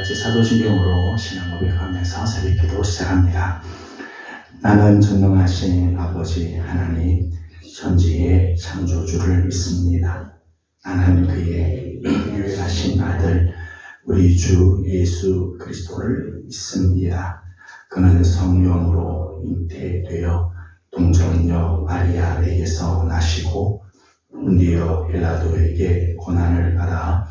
같이 사도신경으로 신앙 고백하면서 새벽기도 시작합니다. 나는 전능하신 아버지 하나님 천지의 창조주를 믿습니다. 나는 그의 유일하신 아들 우리 주 예수 그리스도를 믿습니다. 그는 성령으로 잉태되어 동정녀 마리아에게서 나시고 본디오 빌라도에게 고난을 받아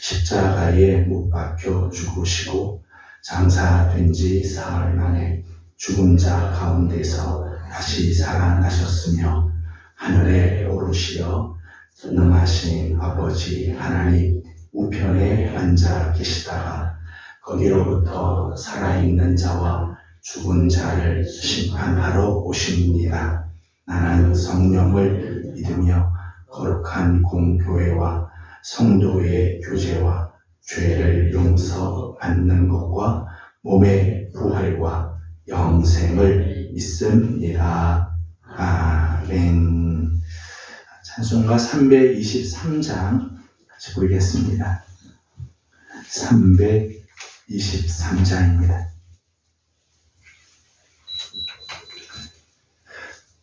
십자가에 못 박혀 죽으시고 장사된 지 사흘 만에 죽은 자 가운데서 다시 살아나셨으며 하늘에 오르시어 전능하신 아버지 하나님 우편에 앉아 계시다가 거기로부터 살아있는 자와 죽은 자를 심판하러 오십니다. 나는 성령을 믿으며 거룩한 공교회와 성도의 교제와 죄를 용서받는 것과 몸의 부활과 영생을 믿습니다. 아멘. 찬송가 323장 같이 부르겠습니다. 323장입니다.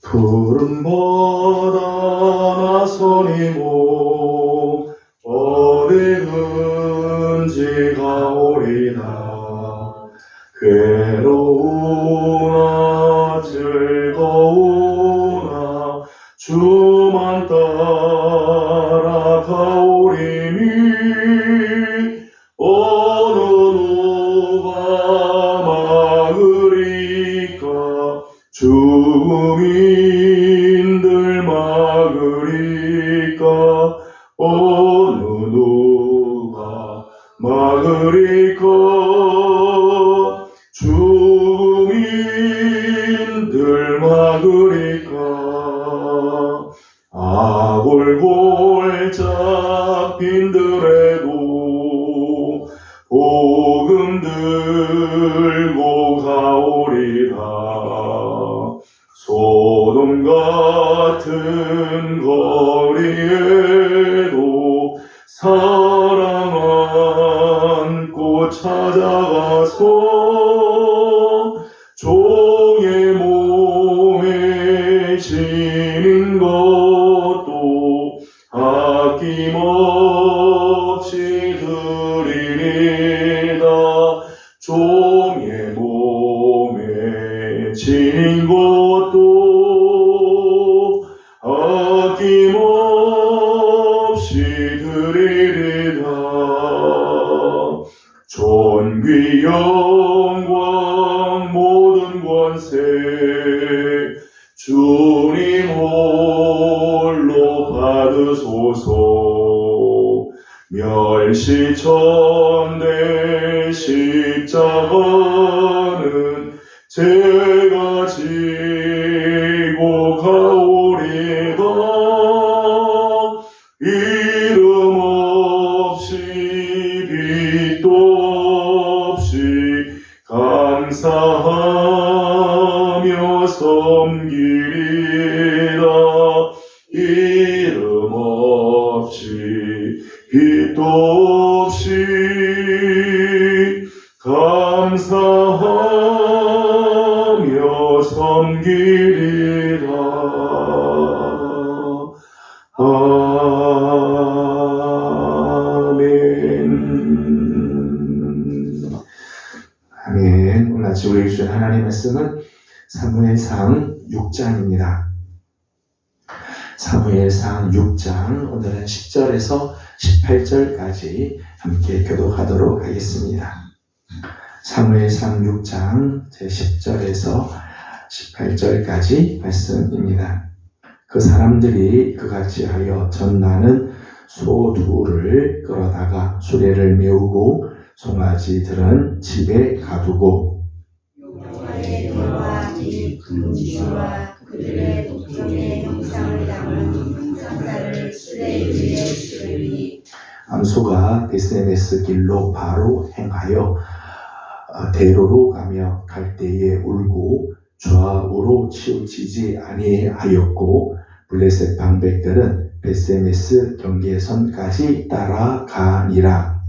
푸른 바다 나선이 모 어디든지 가오리다. 괴로우나 즐거우나 주만 따라 가오리니 어느 누가 막으리까. 주민들 막으리까. 어느 누가 막으리까. 주민들 막으리까. 아골골 잡힌들에도 복음 들고 가오리라. 소돔 같은 거리에도 사랑 안고 찾아가서 종의 몸에 지닌 것도 아낌없이 드리리다. 종의 몸에 지닌 것도 아낌없이 드리리다. 존귀 영광 모든 권세 주님 홀로 받으소서. 멸시천대 십자가는 제가 지고 가오리다. 이름 없이 빛도 없이 감사하며 섬기리라. 이름 없이 빛도 없이 감사하며 섬기리라. 아멘. 아멘. 오늘 아침 우리에게 주신 하나님의 말씀은 사무엘상 6장입니다. 사무엘상 6장 오늘은 10절에서 18절까지 함께 교독하도록 하겠습니다. 사무엘상 6장 제10절에서 18절까지 말씀입니다. 그 사람들이 그같이 하여 전나는 소 둘을 끌어다가 수레를 메우고 송아지들은 집에 가두고 여호와의 돌과 이 금지와 그들의 독종의 형상을 담은 형상자를 수레 위에 실으니 암소가 베스메스 길로 바로 행하여 대로로 가며 갈 때에 울고 좌우로 치우치지 아니하였고 블레셋 방백들은 베스메스 경계선까지 따라가니라.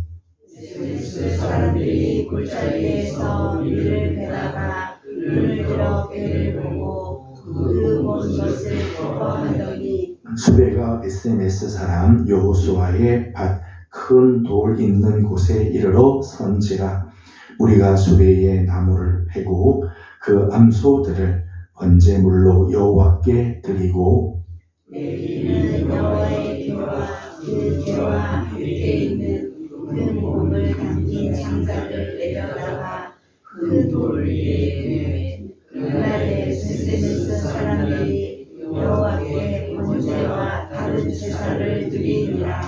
베스메스 사람들이 굴자리에서 이를 베다가 눈을 들어 배를 보고 그 본 것을 기뻐하더니 수레가 베스메스 사람 여호수아의 밭 큰 돌 있는 곳에 이르러 선지라. 우리가 수레의 나무를 패고 그 암소들을 번제물로 여호와께 드리고 내리는 여호와의 뒤와 그 뒤와 함께 있는 그 몸을 담긴 상자를 내려다가 그 돌 위에 그날에 베스메스 사람들이 여호와께 번제와 다른 제사를 드리니라.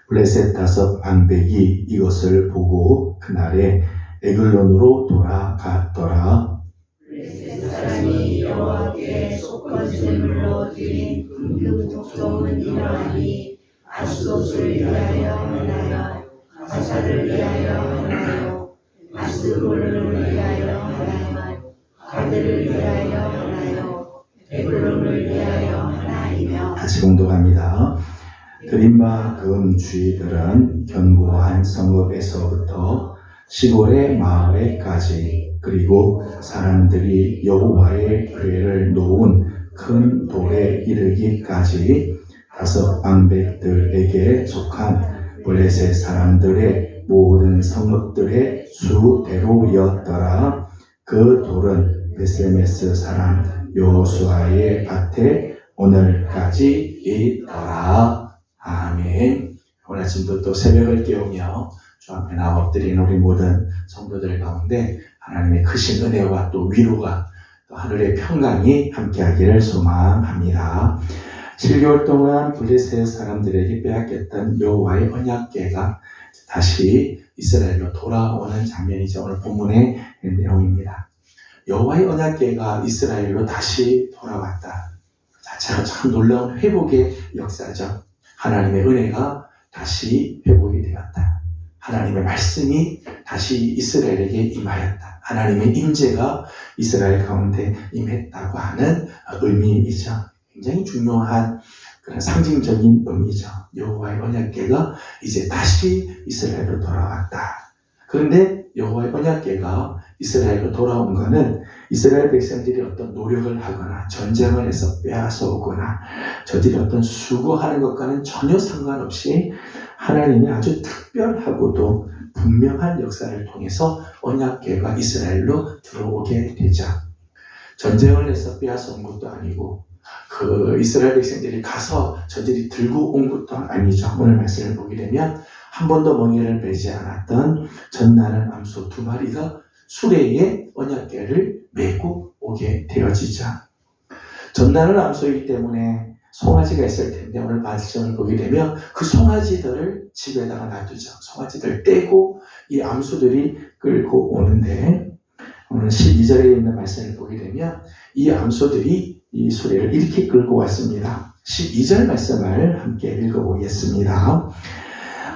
블레셋 다섯 방백이 이것을 보고 그날에 에글론으로 돌아갔더라. 블레셋 사람이 여호와께 속건제물로 드린 금 독종은 이러하니 아스돗을 위하여 하나요, 가사를 위하여 하나요, 아스골을 위하여 하나요, 가드를 위하여 하나요, 에글론을 위하여 하나이며. 다시 공독합니다. 드린 바 금 주의들은 견고한 성읍에서부터 시골의 마을에까지 그리고 사람들이 여호와의 궤를 놓은 큰 돌에 이르기까지 다섯 방백들에게 속한 블레셋 사람들의 모든 성읍들의 수대로였더라. 그 돌은 베스메스 사람 여호수아의 밭에 오늘까지 있더라. 아멘. 오늘 아침도 또 새벽을 깨우며 주 앞에 나와 엎드린 우리 모든 성도들 가운데 하나님의 크신 은혜와 또 위로가 또 하늘의 평강이 함께하기를 소망합니다. 7개월 동안 블레셋 사람들에게 빼앗겼던 여호와의 언약궤가 다시 이스라엘로 돌아오는 장면이죠. 오늘 본문의 내용입니다. 여호와의 언약궤가 이스라엘로 다시 돌아왔다. 자체가 참 놀라운 회복의 역사죠. 하나님의 은혜가 다시 회복이 되었다. 하나님의 말씀이 다시 이스라엘에게 임하였다. 하나님의 임재가 이스라엘 가운데 임했다고 하는 의미이죠. 굉장히 중요한 그런 상징적인 의미죠. 여호와의 언약궤가 이제 다시 이스라엘로 돌아왔다. 그런데 여호와의 언약궤가 이스라엘로 돌아온 것은 이스라엘 백성들이 어떤 노력을 하거나 전쟁을 해서 빼앗아 오거나 저들이 어떤 수고하는 것과는 전혀 상관없이 하나님이 아주 특별하고도 분명한 역사를 통해서 언약궤가 이스라엘로 들어오게 되죠. 전쟁을 해서 빼앗아 온 것도 아니고 그 이스라엘 백성들이 가서 저들이 들고 온 것도 아니죠. 오늘 말씀을 보게 되면 한 번도 멍에를 매지 않았던 젖나는 암소 2마리가 수레에 언약궤를 메고 오게 되어지죠. 젖나는 암소이기 때문에 송아지가 있을 텐데 오늘 말씀을 보게 되면 그 송아지들을 집에다가 놔두죠. 송아지들 떼고 이 암소들이 끌고 오는데 오늘 12절에 있는 말씀을 보게 되면 이 암소들이 이 수레를 이렇게 끌고 왔습니다. 12절 말씀을 함께 읽어보겠습니다.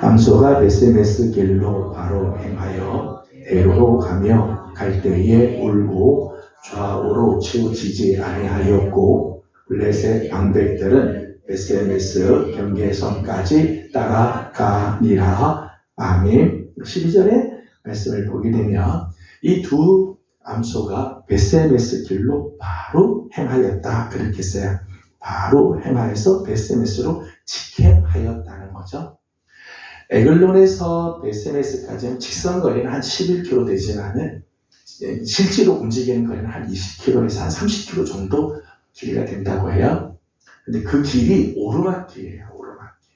암소가 베스메스 길로 바로 행하여 대로로 가며 갈대에 울고 좌우로 치우치지 아니하였고 블레셋 방백들은 베스메스 경계선까지 따라가니라. 아멘. 12절의 말씀을 보게 되면 이 두 암소가 베스메스 길로 바로 행하였다. 그렇게 써요. 바로 행하여서 베스메스로 직행하였다는 거죠. 에글론에서 베스메스까지는 직선 거리는 한 11km 되지만은 실제로 움직이는 거리는 한 20km에서 한 30km 정도 길이가 된다고 해요. 근데 그 길이 오르막길이에요. 오르막길.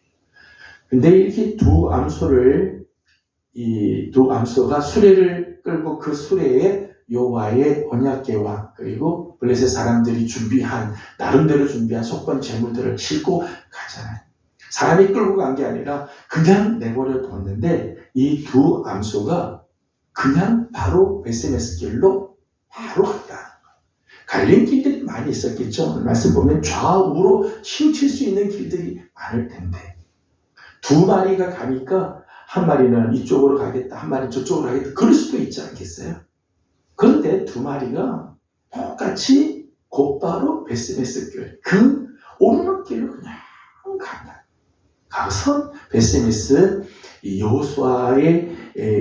근데 이렇게 이 두 암소가 수레를 끌고 그 수레에 여호와의 언약궤와 그리고 블레셋 사람들이 나름대로 준비한 속건 제물들을 싣고 가잖아요. 사람이 끌고 간 게 아니라 그냥 내버려 뒀는데 이 두 암소가 그냥 바로 베스메스 길로 바로 갔다. 갈림길들이 많이 있었겠죠. 말씀 보면 좌우로 치우칠 수 있는 길들이 많을 텐데 2마리가 가니까 한 마리는 이쪽으로 가겠다, 한 마리는 저쪽으로 가겠다, 그럴 수도 있지 않겠어요? 그런데 2마리가 똑같이 곧바로 베스메스 길, 그 오르막길로 그냥 간다. 가서 베스메스 이 여호수아의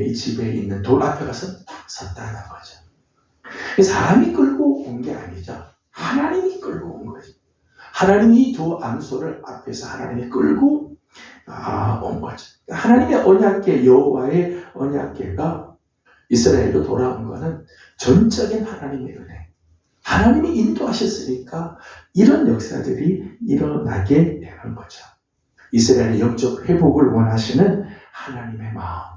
이 집에 있는 돌 앞에 가서 딱 섰다는 거죠. 사람이 끌고 온 게 아니죠. 하나님이 끌고 온 거죠. 하나님이 두 암소를 앞에서 하나님이 끌고 온 거죠. 하나님의 언약궤, 여호와의 언약궤가 이스라엘로 돌아온 것은 전적인 하나님의 은혜. 하나님이 인도하셨으니까 이런 역사들이 일어나게 되는 거죠. 이스라엘의 영적 회복을 원하시는 하나님의 마음.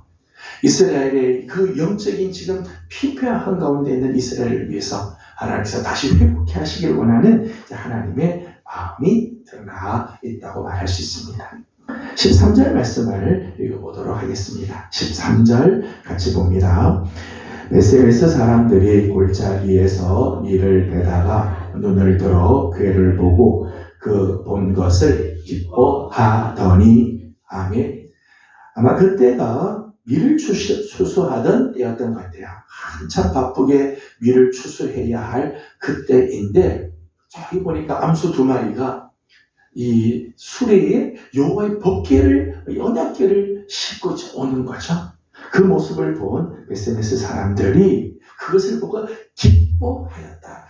이스라엘의 그 영적인 지금 피폐한 가운데 있는 이스라엘을 위해서 하나님께서 다시 회복해 하시길 원하는 하나님의 마음이 드러나 있다고 말할 수 있습니다. 13절 말씀을 읽어보도록 하겠습니다. 13절 같이 봅니다. 베세메스 사람들이 골짜기에서 밀을 베다가 눈을 들어 궤를 보고 그 본 것을 기뻐하더니 아멘. 아마 그때가 밀을 추수하던 때였던 것 같아요. 한참 바쁘게 밀을 추수해야 할 그때인데 저기 보니까 암소 2마리가 이 수레에 여호와의 법궤를, 언약궤를 싣고 오는 거죠. 그 모습을 본 베세메스 사람들이 그것을 보고 기뻐하였다.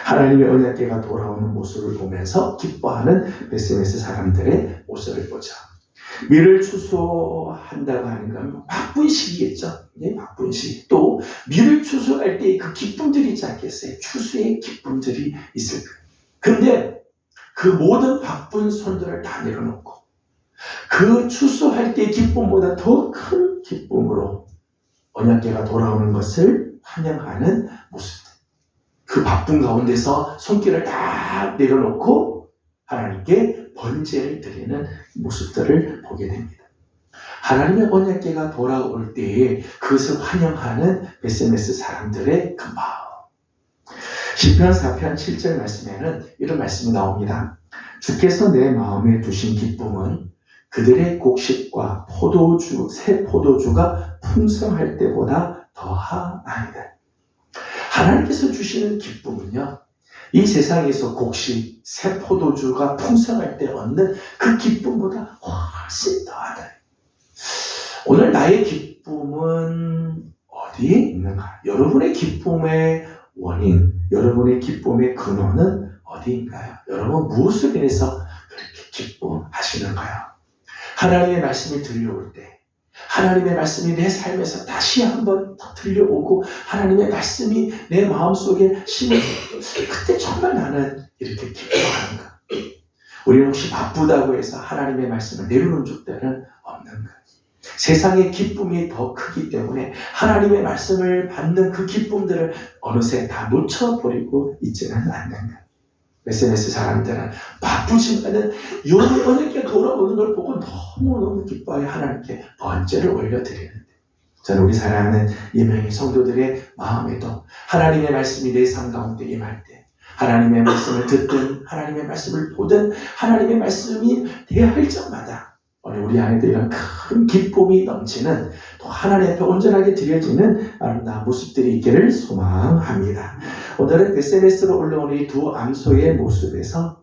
하나님의 언약궤가 돌아오는 모습을 보면서 기뻐하는 베세메스 사람들의 모습을 보죠. 밀을 추수한다고 하는 건 바쁜 시기겠죠. 바쁜 시기. 또 밀을 추수할 때 그 기쁨들이 있지 않겠어요? 추수의 기쁨들이 있을 거예요. 그런데 그 모든 바쁜 손들을 다 내려놓고 그 추수할 때의 기쁨보다 더 큰 기쁨으로 언약궤가 돌아오는 것을 환영하는 모습들. 그 바쁜 가운데서 손길을 다 내려놓고 하나님께 번제를 드리는 모습들을 보게 됩니다. 하나님의 언약궤가 돌아올 때에 그것을 환영하는 베세메스 사람들의 그 마음. 시편 4편 7절 말씀에는 이런 말씀이 나옵니다. 주께서 내 마음에 두신 기쁨은 그들의 곡식과 새 포도주가 풍성할 때보다 더하나이다. 하나님께서 주시는 기쁨은요, 이 세상에서 곡식, 새 포도주가 풍성할 때 얻는 그 기쁨보다 훨씬 더하다. 오늘 나의 기쁨은 어디에 있는가? 여러분의 기쁨의 원인, 여러분의 기쁨의 근원은 어디인가요? 여러분 무엇을 인해서 그렇게 기뻐하시는가요? 하나님의 말씀이 들려올 때, 하나님의 말씀이 내 삶에서 다시 한번 더 들려오고 하나님의 말씀이 내 마음속에 심어져, 그때 정말 나는 이렇게 기뻐하는가? 우리는 혹시 바쁘다고 해서 하나님의 말씀을 내려놓은 적들은 없는가? 세상의 기쁨이 더 크기 때문에 하나님의 말씀을 받는 그 기쁨들을 어느새 다 놓쳐버리고 있지는 않는가? 베세메스 사람들은 바쁘지만은 여호와의 언약궤 돌아오는 걸 보고 너무너무 기뻐해 하나님께 번제를 올려드리는데, 저는 우리 사랑하는 이명희 성도들의 마음에도 하나님의 말씀이 내 삶 가운데 임할 때, 하나님의 말씀을 듣든 하나님의 말씀을 보든 하나님의 말씀이 대할 적마다 오늘 우리 안에도 이런 큰 기쁨이 넘치는, 또 하나님 앞에 온전하게 드려지는 아름다운 모습들이 있기를 소망합니다. 오늘은 베세메스로 올라오는 이 두 암소의 모습에서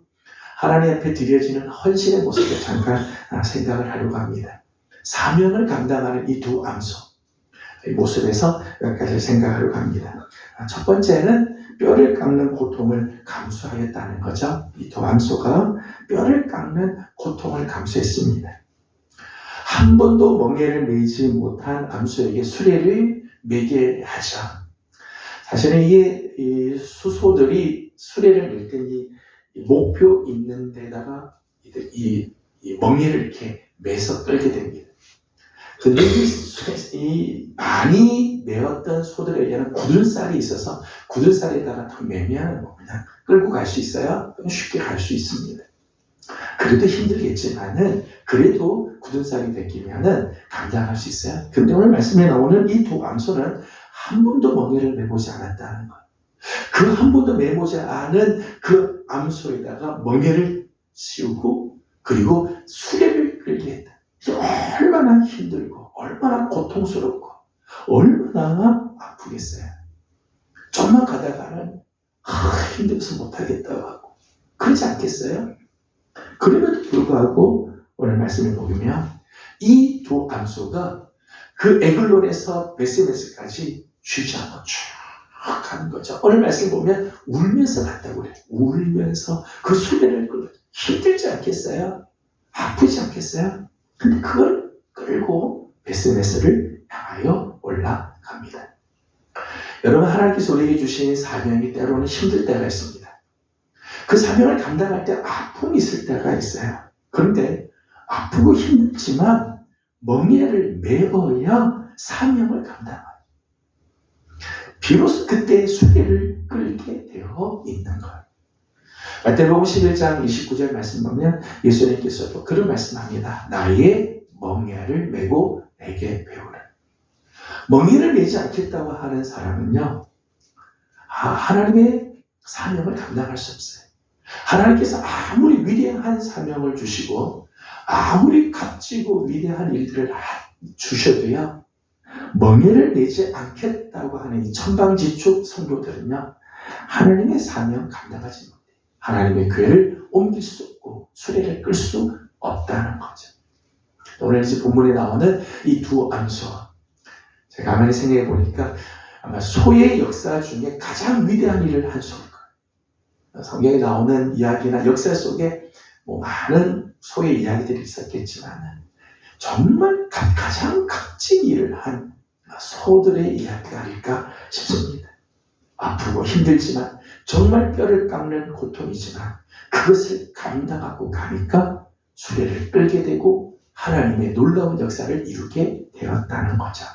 하나님 앞에 드려지는 헌신의 모습을 잠깐 생각을 하려고 합니다. 사명을 감당하는 이 두 암소, 이 모습에서 몇 가지를 생각하려고 합니다. 첫 번째는 뼈를 깎는 고통을 감수하였다는 거죠. 이 두 암소가 뼈를 깎는 고통을 감수했습니다. 한 번도 멍에를 매지 못한 암소에게 수레를 매게 하죠. 사실은 이 수소들이 수레를 낼 때 이 목표 있는 데다가 이 멍에를 이렇게 매서 끌게 됩니다. 근데 이 많이 매었던 소들에게는 굳은 쌀이 있어서 굳은 쌀에다가 더 매면 그냥 끌고 갈 수 있어요. 쉽게 갈 수 있습니다. 그래도 힘들겠지만은 그래도 굳은 쌀이 베끼면은 감당할 수 있어요. 근데 오늘 말씀에 나오는 이 두 암소는 한 번도 멍에를 매보지 않았다는 거예요. 그 한 번도 매보지 않은 그 암소에다가 멍에를 씌우고 그리고 수레를 끌게 했다. 얼마나 힘들고 얼마나 고통스럽고 얼마나 아프겠어요. 좀만 가다가는 힘들어서 못하겠다고 하고 그러지 않겠어요? 그럼에도 불구하고 오늘 말씀을 보면 이 두 암소가 그 에글론에서 베스메스까지 쉬지 않고 쭉 가는 거죠. 오늘 말씀 보면 울면서 갔다고 그래요. 울면서 그 수레를 끌고 힘들지 않겠어요? 아프지 않겠어요? 근데 그걸 끌고 베스메스를 향하여 올라갑니다. 여러분, 하나님께서 우리에게 주신 사명이 때로는 힘들 때가 있습니다. 그 사명을 감당할 때 아픔이 있을 때가 있어요. 그런데 아프고 힘들지만 멍에를 메어야 사명을 감당해요. 비로소 그때 수레를 끌게 되어 있는 거예요. 마태복음 11장 29절 말씀 보면 예수님께서도 그런 말씀합니다. 나의 멍에를 메고 내게 배우라. 멍에를 메지 않겠다고 하는 사람은요, 하나님의 사명을 감당할 수 없어요. 하나님께서 아무리 위대한 사명을 주시고 아무리 값지고 위대한 일들을 주셔도요, 멍에를 내지 않겠다고 하는 이 천방지축 성도들은요, 하나님의 사명 감당하지 못해요. 하나님의 교회를 옮길 수 없고 수레를 끌 수 없다는 거죠. 오늘 이제 본문에 나오는 이 두 암소, 제가 가만히 생각해 보니까 아마 소의 역사 중에 가장 위대한 일을 한 소일 거예요. 성경에 나오는 이야기나 역사 속에 많은 소의 이야기들이 있었겠지만 정말 가장 값진 일을 한 소들의 이야기가 아닐까 싶습니다. 아프고 힘들지만 정말 뼈를 깎는 고통이지만 그것을 감당하고 가니까 수레를 끌게 되고 하나님의 놀라운 역사를 이루게 되었다는 거죠.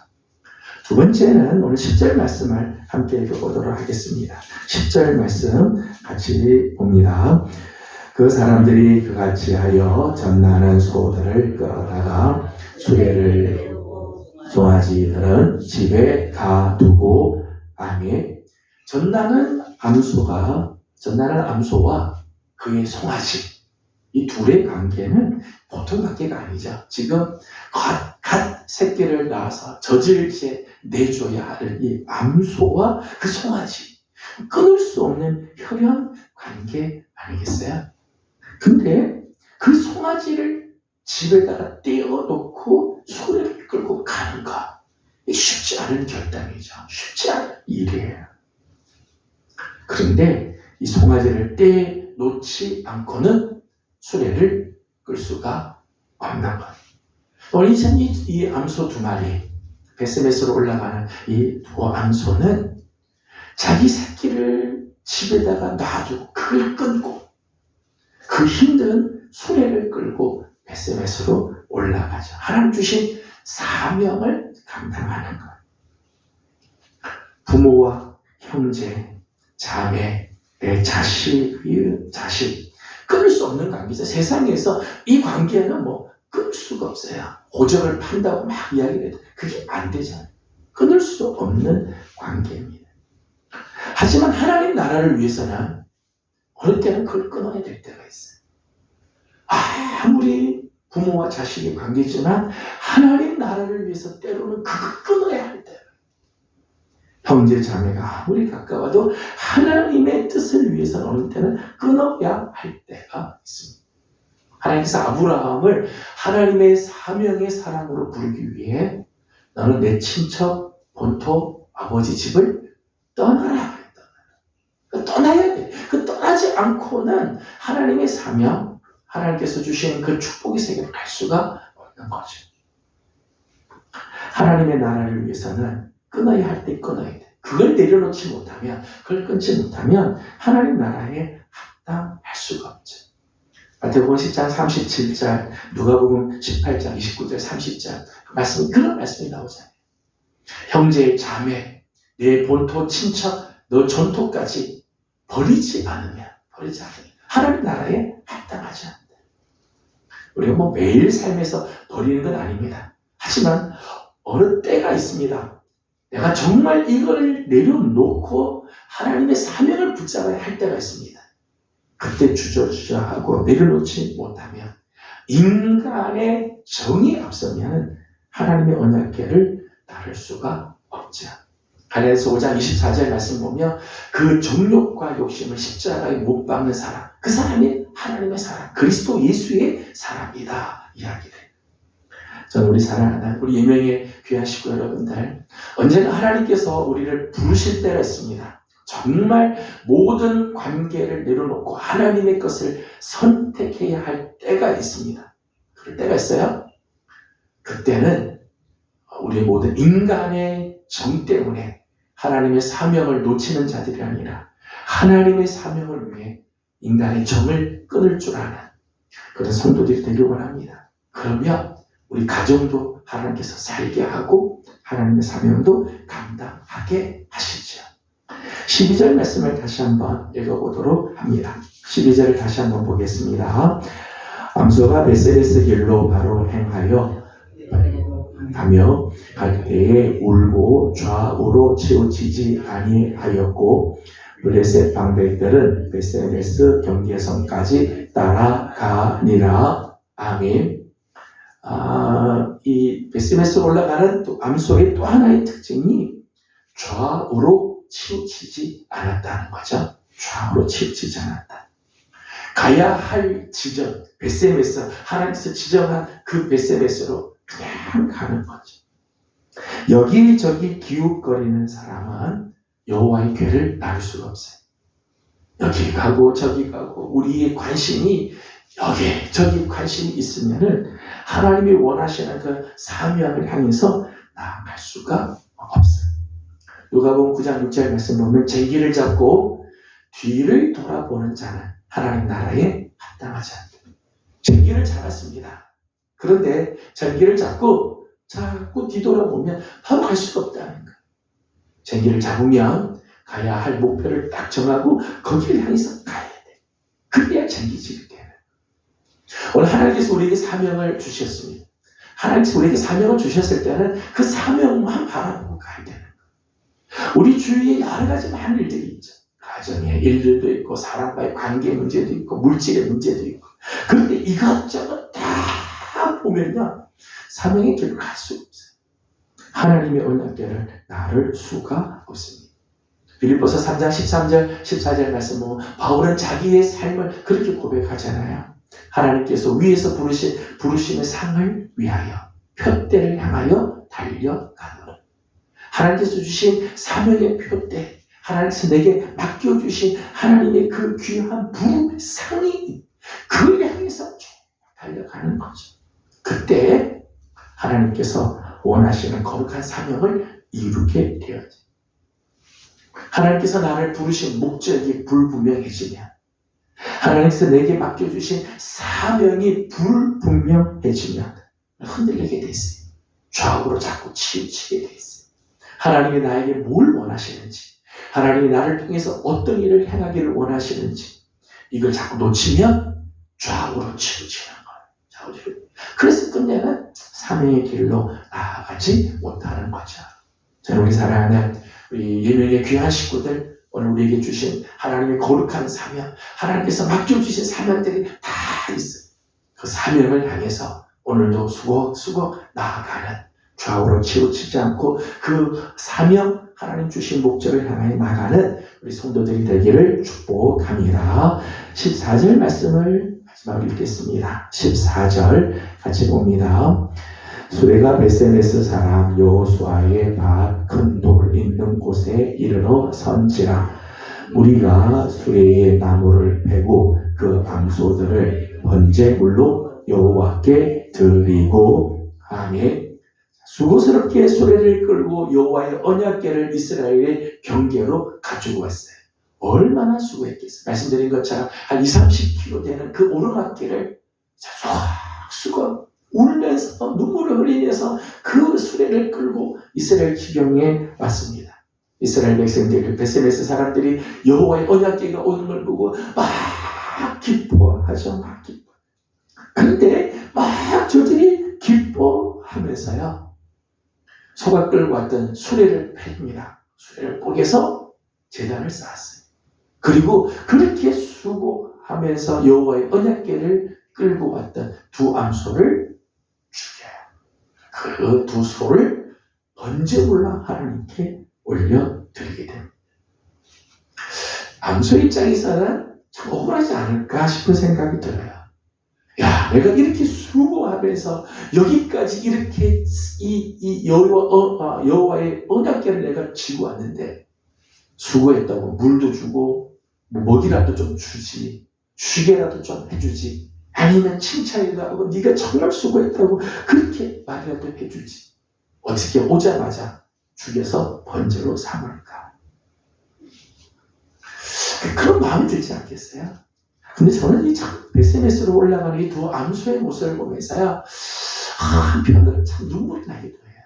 두 번째는 오늘 10절 말씀을 함께 읽어보도록 하겠습니다. 10절 말씀 같이 봅니다. 그 사람들이 그같이 하여 전나는 소들을 끌어다가 수레를 송아지들은 집에 가두고 아멘. 전나는 암소와 그의 송아지, 이 둘의 관계는 보통 관계가 아니죠. 지금 갓 새끼를 낳아서 젖을째 내줘야 할 이 암소와 그 송아지, 끊을 수 없는 혈연 관계 아니겠어요? 근데 그 송아지를 집에다가 떼어놓고 소리를 끌고 가는 거, 쉽지 않은 결단이죠. 쉽지 않은 일이에요. 그런데 이 송아지를 떼놓지 않고는 수레를 끌 수가 없는 거예요. 오늘 이 암소 두 마리, 베스메스로 올라가는 이 두 암소는 자기 새끼를 집에다가 놔두고 그걸 끊고 그 힘든 수레를 끌고 베스메스로 올라가죠. 하나님 주신 사명을 감당하는 거예요. 부모와 형제, 자매, 내 자식, 끊을 수 없는 관계죠. 세상에서 이 관계는 끊을 수가 없어요. 고적을 판다고 막 이야기를 해도 그게 안 되잖아요. 끊을 수 없는 관계입니다. 하지만 하나님 나라를 위해서는 어느 때는 그걸 끊어야 될 때가 있어요. 아무리 부모와 자식의 관계지만 하나님 나라를 위해서 때로는 그걸 끊어야 할 때예요. 형제 자매가 아무리 가까워도 하나님의 뜻을 위해서 어느 때는 끊어야 할 때가 있습니다. 하나님께서 아브라함을 하나님의 사명의 사람으로 부르기 위해 너는 내 친척, 본토, 아버지 집을 떠나라. 떠나야 돼. 그 떠나지 않고는 하나님의 사명, 하나님께서 주신 그 축복의 세계로 갈 수가 없는 거죠. 하나님의 나라를 위해서는 끊어야 할 때 끊어야 돼. 그걸 내려놓지 못하면, 그걸 끊지 못하면 하나님 나라에 합당할 수가 없죠. 마태복음 10장 37절, 누가복음 18장 29절 30절 그런 말씀이 나오잖아요. 형제, 자매, 내 본토, 친척, 너 전토까지 버리지 않으면 하나님 나라에 합당하지 않는다. 우리가 매일 삶에서 버리는 건 아닙니다. 하지만 어느 때가 있습니다. 내가 정말 이걸 내려놓고 하나님의 사명을 붙잡아야 할 때가 있습니다. 그때 주저하고 내려놓지 못하면 인간의 정이 앞서면 하나님의 언약궤를 따를 수가 없죠. 갈라디아서 5장 24절 말씀 보면 그 정욕과 욕심을 십자가에 못 박는 사람, 그 사람이 하나님의 사람, 그리스도 예수의 사람이다 이야기를. 저는 우리 사랑하는 우리 예명의 귀한 식구 여러분들, 언제나 하나님께서 우리를 부르실 때가 있습니다. 정말 모든 관계를 내려놓고 하나님의 것을 선택해야 할 때가 있습니다. 그럴 때가 있어요. 그때는 우리 모든 인간의 정 때문에 하나님의 사명을 놓치는 자들이 아니라 하나님의 사명을 위해 인간의 정을 끊을 줄 아는 그런 성도들이 되길 원합니다. 그러면 우리 가정도 하나님께서 살게 하고 하나님의 사명도 감당하게 하시죠. 12절 말씀을 다시 한번 읽어보도록 합니다. 12절을 다시 한번 보겠습니다. 암소가 베세레스 길로 바로 행하여 가며 갈 때에 울고 좌우로 치우치지 아니하였고 블레셋 방백들은 베세레스 경계선까지 따라가니라. 아멘. 이 베세메스로 올라가는 또 암소의 또 하나의 특징이 좌우로 치우치지 않았다는 거죠. 좌우로 치우치지 않았다. 가야 할 지점, 베세메스, 하나님께서 지정한 그 베세메스로 그냥 가는 거죠. 여기저기 기웃거리는 사람은 여호와의 궤를 나를 수가 없어요. 여기 가고 저기 가고 우리의 관심이 여기 저기 관심이 있으면은 하나님이 원하시는 그 사명을 향해서 나아갈 수가 없어요. 누가복음 9장 6절 말씀 보면 쟁기를 잡고 뒤를 돌아보는 자는 하나님 나라에 합당하지 않다. 쟁기를 잡았습니다. 그런데 쟁기를 잡고 자꾸 뒤돌아보면 바로 갈 수가 없다는 거예요. 쟁기를 잡으면 가야 할 목표를 딱 정하고 거기를 향해서 가야 돼. 그래야 쟁기질이 되는 거예요. 오늘 하나님께서 우리에게 사명을 주셨습니다. 하나님께서 우리에게 사명을 주셨을 때는 그 사명만 바라보고 가야 되는 거예요. 우리 주위에 여러 가지 많은 일들이 있죠. 가정의 일들도 있고 사람과의 관계 문제도 있고 물질의 문제도 있고 그런데 이것저것 다 보면요 사명의 길로 갈 수 없어요. 하나님의 언약궤를 나를 수가 없습니다. 빌립보서 3장 13절 14절 말씀 보면 바울은 자기의 삶을 그렇게 고백하잖아요. 하나님께서 위에서 부르심의 상을 위하여 표대를 향하여 달려가노라. 하나님께서 주신 사명의 표대, 하나님께서 내게 맡겨주신 하나님의 그 귀한 부상이 그를 향해서 달려가는 거죠. 그때 하나님께서 원하시는 거룩한 사명을 이루게 되어져. 하나님께서 나를 부르신 목적이 불분명해지면 하나님께서 내게 맡겨주신 사명이 불분명해지면 흔들리게 돼 있어요. 좌우로 자꾸 치우치게 돼 있어요. 하나님이 나에게 뭘 원하시는지, 하나님이 나를 통해서 어떤 일을 행하기를 원하시는지 이걸 자꾸 놓치면 좌우로 치우치는 거예요. 그래서 끝내는 사명의 길로 나아가지 못하는 거죠. 저는 우리 사랑하는 우리 예명의 귀한 식구들, 오늘 우리에게 주신 하나님의 거룩한 사명, 하나님께서 맡겨주신 사명들이 다 있어요. 그 사명을 향해서 오늘도 수고수고 나아가는, 좌우로 치우치지 않고 그 사명, 하나님 주신 목적을 향해 나가는 우리 성도들이 되기를 축복합니다. 14절 말씀을 마지막으로 읽겠습니다. 14절 같이 봅니다. 수레가 베세메스 사람 여호수아의 밭 큰 돌 있는 곳에 이르러 선지라. 우리가 수레의 나무를 베고 그 암소들을 번제물로 여호와께 드리고. 아멘. 수고스럽게 수레를 끌고 여호와의 언약궤를 이스라엘의 경계로 가지고 왔어요. 얼마나 수고했겠어요. 말씀드린 것처럼 한 20-30km 되는 그 오르막길을 수고 울면서 눈물을 흘리면서 그 수레를 끌고 이스라엘 지경에 왔습니다. 이스라엘 백성들, 베세메스 사람들이 여호와의 언약궤가 오는 걸 보고 막 기뻐하죠. 막 기뻐. 그런데 막 저들이 기뻐하면서요, 소가 끌고 왔던 수레를 팹니다. 수레를 뽀개서 제단을 쌓았어요. 그리고 그렇게 수고하면서 여호와의 언약궤를 끌고 왔던 두 암소를 죽여요. 그 두 소를 번제물로 하나님께 올려드리게 됩니다. 암소 입장에서는 참 억울하지 않을까 싶은 생각이 들어요. 야, 내가 이렇게 수고하면서 여기까지 이렇게 이 여호와의 언약궤를 내가 지고 왔는데 수고했다고 물도 주고 뭐 먹이라도 좀 주지, 쉬게라도 좀 해주지, 아니면 칭찬이라도 하고 네가 정말 수고했다고 그렇게 말이라도 해주지. 어떻게 오자마자 죽여서 번제로 삼을까? 그런 마음이 들지 않겠어요? 근데 저는 이 SNS로 올라가는 이 두 암소의 모습을 보면서요, 한편으로는 참 눈물이 나기도 해요.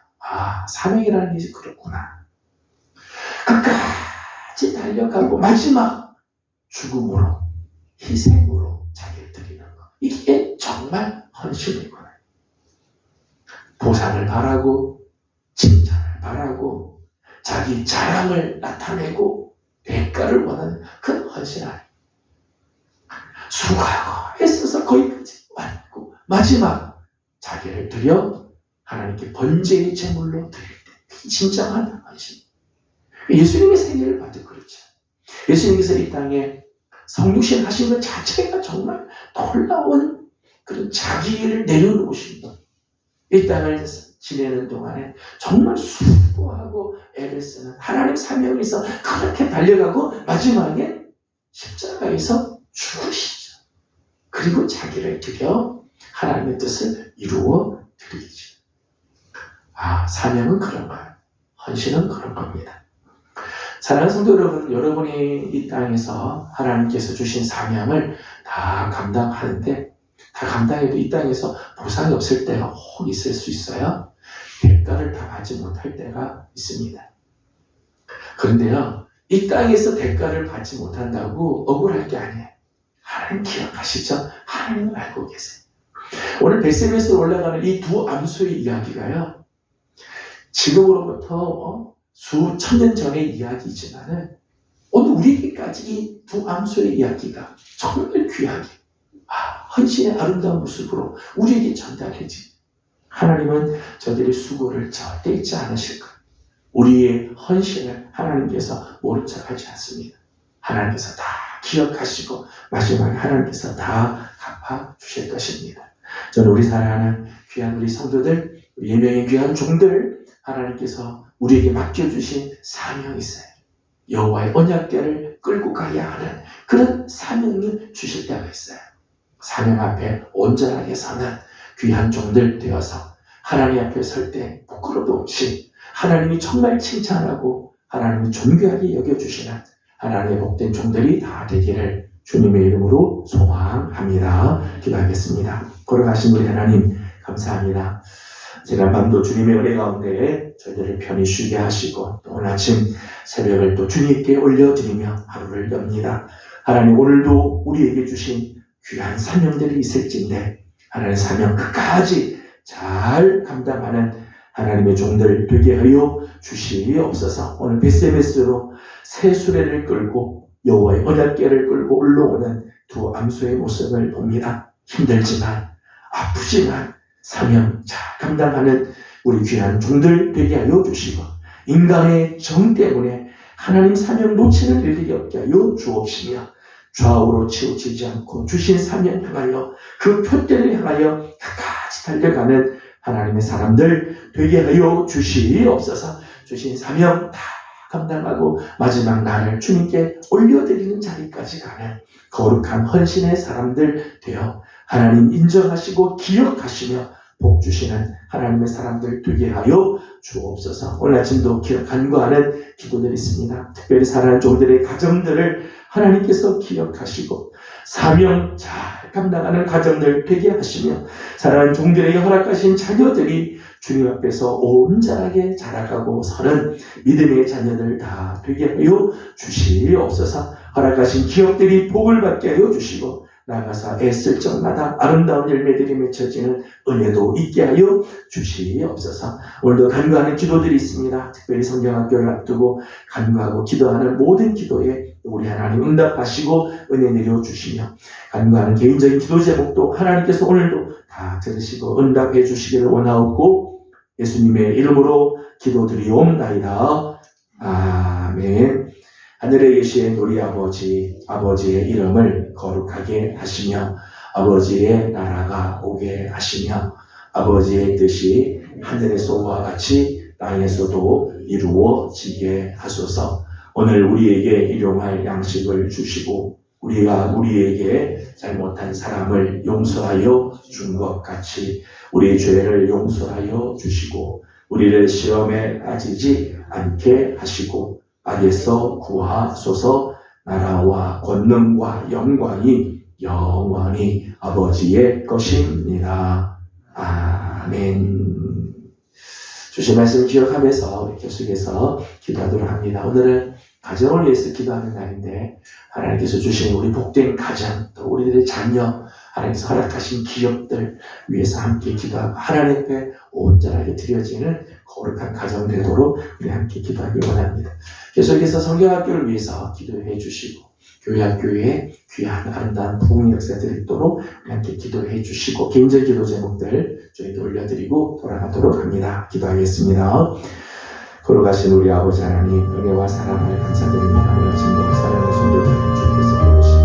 사명이라는 것이 그렇구나. 끝까지 달려가고 마지막 죽음으로, 희생으로 자기를 드리는 것. 이게 정말 헌신이구나. 보상을 바라고, 칭찬을 바라고, 자기 자랑을 나타내고, 대가를 원하는 그 헌신 아니에요. 수고하고 애써서 거기까지 왔고 마지막 자기를 드려 하나님께 번제의 제물로 드릴 때 진정한 헌신. 예수님의 세계를 봐도 그렇죠. 예수님께서 이 땅에 성육신 하신 것 자체가 정말 놀라운 그런 자기를 내려놓으신 것. 이 땅을 지내는 동안에 정말 수고하고 애를 쓰는 하나님 사명에서 그렇게 달려가고 마지막에 십자가에서 죽으시죠. 그리고 자기를 드려 하나님의 뜻을 이루어 드리죠. 사명은 그런 거예요. 헌신은 그런 겁니다. 사랑하는 성도 여러분, 여러분이 이 땅에서 하나님께서 주신 사명을 다 감당하는데, 다 감당해도 이 땅에서 보상이 없을 때가 혹 있을 수 있어요. 대가를 다 받지 못할 때가 있습니다. 그런데요, 이 땅에서 대가를 받지 못한다고 억울할 게 아니에요. 하나님 기억하시죠? 하나님은 알고 계세요. 오늘 벳세메스로 올라가는 이 두 암소의 이야기가요, 지금으로부터 수천 년 전의 이야기지만은 오늘 우리에게까지 이 두 암소의 이야기가 정말 귀하게 헌신의 아름다운 모습으로 우리에게 전달해지. 하나님은 저들의 수고를 절대 잊지 않으실 거예요. 우리의 헌신을 하나님께서 모른 척 하지 않습니다. 하나님께서 다 기억하시고 마지막에 하나님께서 다 갚아주실 것입니다. 저는 우리 사랑하는 귀한 우리 성도들, 우리 예명의 귀한 종들, 하나님께서 우리에게 맡겨주신 사명이 있어요. 여호와의 언약궤를 끌고 가야 하는 그런 사명을 주실 때가 있어요. 사명 앞에 온전하게 서는 귀한 종들 되어서 하나님 앞에 설 때 부끄러움도 없이 하나님이 정말 칭찬하고 하나님이 존귀하게 여겨주시는 하나님의 복된 종들이 다 되기를 주님의 이름으로 소망합니다. 기도하겠습니다. 걸어가신 우리 하나님 감사합니다. 지난 밤도 주님의 은혜 가운데 저희들을 편히 쉬게 하시고 또 오늘 아침 새벽을 또 주님께 올려드리며 하루를 엽니다. 하나님, 오늘도 우리에게 주신 귀한 사명들이 있을진데 하나님의 사명 끝까지 잘 감당하는 하나님의 종들 되게 하여 주시옵소서. 오늘 벳세메스로 새 수레를 끌고 여호와의 언약궤를 끌고 올라오는 두 암소의 모습을 봅니다. 힘들지만 아프지만 사명 잘 감당하는 우리 귀한 종들 되게 하여 주시고, 인간의 정 때문에 하나님 사명 놓치는 일들이 없게 하여 주옵시며, 좌우로 치우치지 않고 주신 사명 향하여 그 표대를 향하여 끝까지 달려가는 하나님의 사람들 되게 하여 주시옵소서. 주신 사명 다 감당하고 마지막 날을 주님께 올려드리는 자리까지 가는 거룩한 헌신의 사람들 되어 하나님 인정하시고 기억하시며 복 주시는 하나님의 사람들 되게 하여 주옵소서. 오늘 아침도 간구하는 기도들이 있습니다. 특별히 사랑하는 종들의 가정들을 하나님께서 기억하시고 사명 잘 감당하는 가정들 되게 하시며, 사랑하는 종들에게 허락하신 자녀들이 주님 앞에서 온전하게 자라가고 서는 믿음의 자녀들 다 되게 하여 주시옵소서. 허락하신 기업들이 복을 받게 하여 주시고 나가서 애쓸 적마다 아름다운 열매들이 맺혀지는 은혜도 있게 하여 주시옵소서. 오늘도 간구하는 기도들이 있습니다. 특별히 성경학교를 앞두고 간구하고 기도하는 모든 기도에 우리 하나님 응답하시고 은혜 내려주시며, 간구하는 개인적인 기도 제목도 하나님께서 오늘도 다 들으시고 응답해 주시기를 원하옵고 예수님의 이름으로 기도드리옵나이다. 아멘. 하늘에 계신 우리 아버지, 아버지의 이름을 거룩하게 하시며 아버지의 나라가 보게 하시며 아버지의 뜻이 하늘에서와 같이 땅에서도 이루어지게 하소서. 오늘 우리에게 일용할 양식을 주시고 우리가 우리에게 잘못한 사람을 용서하여 준 것 같이 우리의 죄를 용서하여 주시고 우리를 시험에 빠지지 않게 하시고 악에서 구하소서. 나라와 권능과 영광이 영원히 아버지의 것입니다. 아멘. 주신 말씀 기억하면서 계속해서 기도하도록 합니다. 오늘은 가정을 위해서 기도하는 날인데 하나님께서 주신 우리 복된 가정, 또 우리들의 자녀, 하나님께서 허락하신 기업들 위해서 함께 기도하고 하나님 앞에 온전하게 드려지는 거룩한 가정 되도록 우리 함께 기도하길 원합니다. 계속해서 성경학교를 위해서 기도해 주시고 교회 학교에 귀한 아름다운 부흥 역사들이 있도록 우리 함께 기도해 주시고 개인적 기도 제목들 저희도 올려드리고 돌아가도록 합니다. 기도하겠습니다. 거룩하신 우리 아버지 하나님, 은혜와 사랑을 감사드립니다. 오늘 진정 사랑의 손들을 주께서 보시고